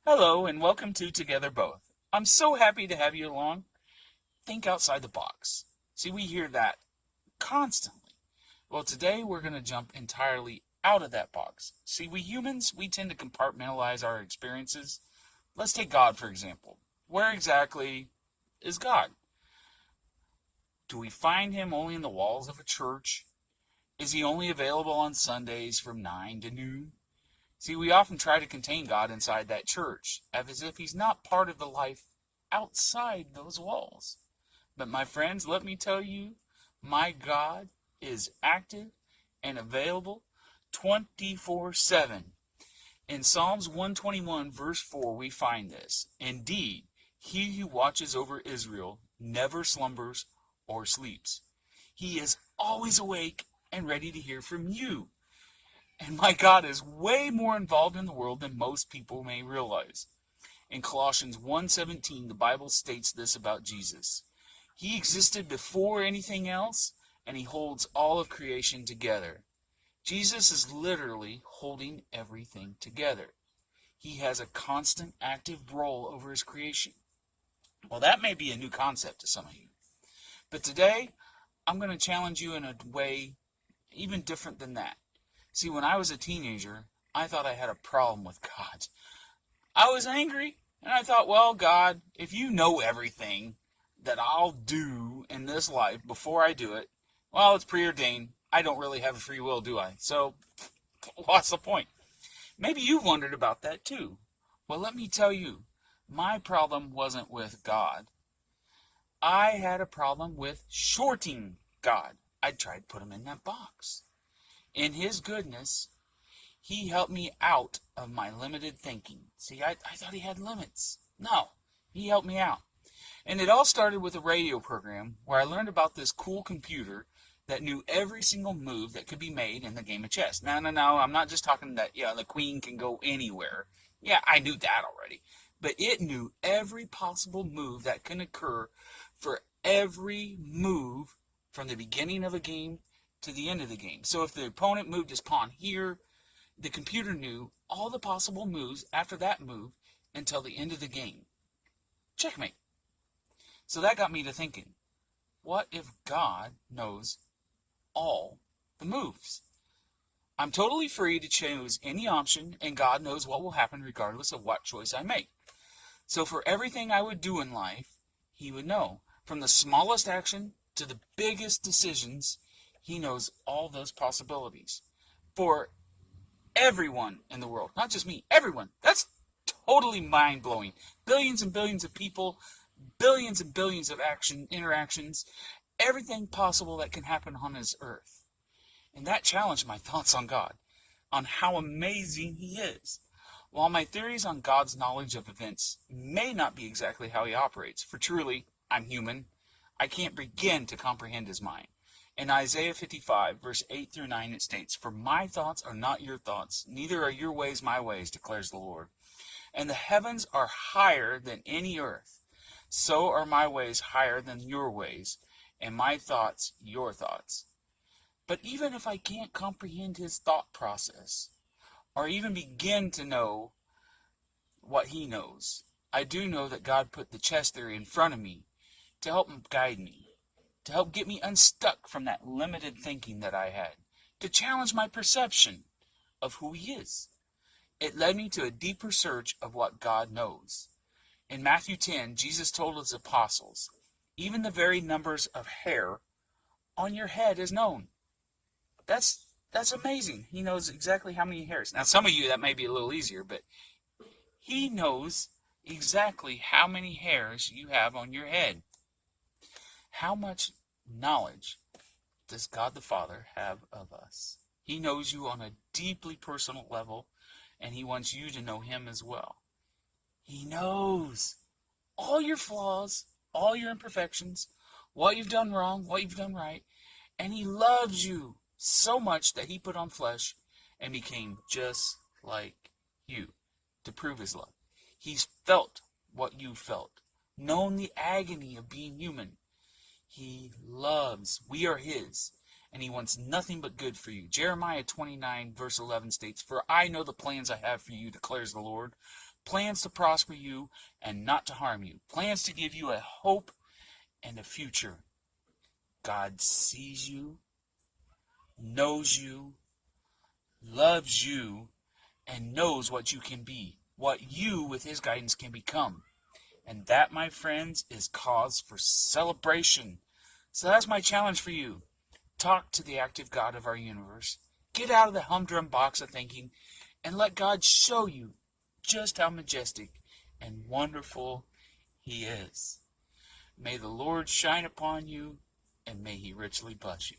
Hello and welcome to Together Both. I'm so happy to have you along. Think outside the box. See, we hear that constantly. Well, today we're going to jump entirely out of that box. See, we humans, we tend to compartmentalize our experiences. Let's take God, for example. Where exactly is God? Do we find him only in the walls of a church? Is he only available on Sundays from 9 to noon? See, we often try to contain God inside that church, as if he's not part of the life outside those walls. But my friends, let me tell you, my God is active and available 24/7. In Psalms 121, verse 4, we find this. Indeed, he who watches over Israel never slumbers or sleeps. He is always awake and ready to hear from you. And my God is way more involved in the world than most people may realize. In Colossians 1:17, the Bible states this about Jesus. He existed before anything else, and he holds all of creation together. Jesus is literally holding everything together. He has a constant active role over his creation. Well, that may be a new concept to some of you. But today, I'm going to challenge you in a way even different than that. See, when I was a teenager, I thought I had a problem with God. I was angry, and I thought, well, God, if you know everything that I'll do in this life before I do it, well, it's preordained. I don't really have a free will, do I? So, what's the point? Maybe you've wondered about that too. Well, let me tell you, my problem wasn't with God. I had a problem with shorting God. I tried to put him in that box. In his goodness, he helped me out of my limited thinking. See, I thought he had limits. No, he helped me out. And it all started with a radio program where I learned about this cool computer that knew every single move that could be made in the game of chess. No, I'm not just talking that, the queen can go anywhere. Yeah, I knew that already. But it knew every possible move that can occur for every move from the beginning of a game to the end of the game. So if the opponent moved his pawn here, the computer knew all the possible moves after that move until the end of the game. Checkmate. So that got me to thinking, what if God knows all the moves? I'm totally free to choose any option, and God knows what will happen regardless of what choice I make. So for everything I would do in life, he would know. From the smallest action to the biggest decisions, he knows all those possibilities. For everyone in the world, not just me, everyone. That's totally mind-blowing. Billions and billions of people, billions and billions of interactions, everything possible that can happen on this earth. And that challenged my thoughts on God, on how amazing he is. While my theories on God's knowledge of events may not be exactly how he operates, for truly, I'm human, I can't begin to comprehend his mind. In Isaiah 55, verse 8 through 9, it states, "For my thoughts are not your thoughts, neither are your ways my ways, declares the Lord. And the heavens are higher than any earth. So are my ways higher than your ways, and my thoughts your thoughts." But even if I can't comprehend his thought process, or even begin to know what he knows, I do know that God put the chess theory in front of me to help guide me, to help get me unstuck from that limited thinking that I had, to challenge my perception of who he is. It led me to a deeper search of what God knows. In Matthew 10, Jesus told his apostles, even the very numbers of hair on your head is known. That's amazing. He knows exactly how many hairs. Now, some of you, that may be a little easier, but he knows exactly how many hairs you have on your head. How much knowledge does God the Father have of us? He knows you on a deeply personal level, and he wants you to know him as well. He knows all your flaws, all your imperfections, what you've done wrong, what you've done right, and he loves you so much that he put on flesh and became just like you to prove his love. He's felt what you felt, known the agony of being human. He loves. We are his, and he wants nothing but good for you. Jeremiah 29, verse 11 states, "For I know the plans I have for you, declares the Lord, plans to prosper you and not to harm you, plans to give you a hope and a future. God sees you, knows you, loves you, and knows what you can be, what you, with his guidance, can become. And that, my friends, is cause for celebration. So that's my challenge for you. Talk to the active God of our universe. Get out of the humdrum box of thinking and let God show you just how majestic and wonderful he is. May the Lord shine upon you, and may he richly bless you.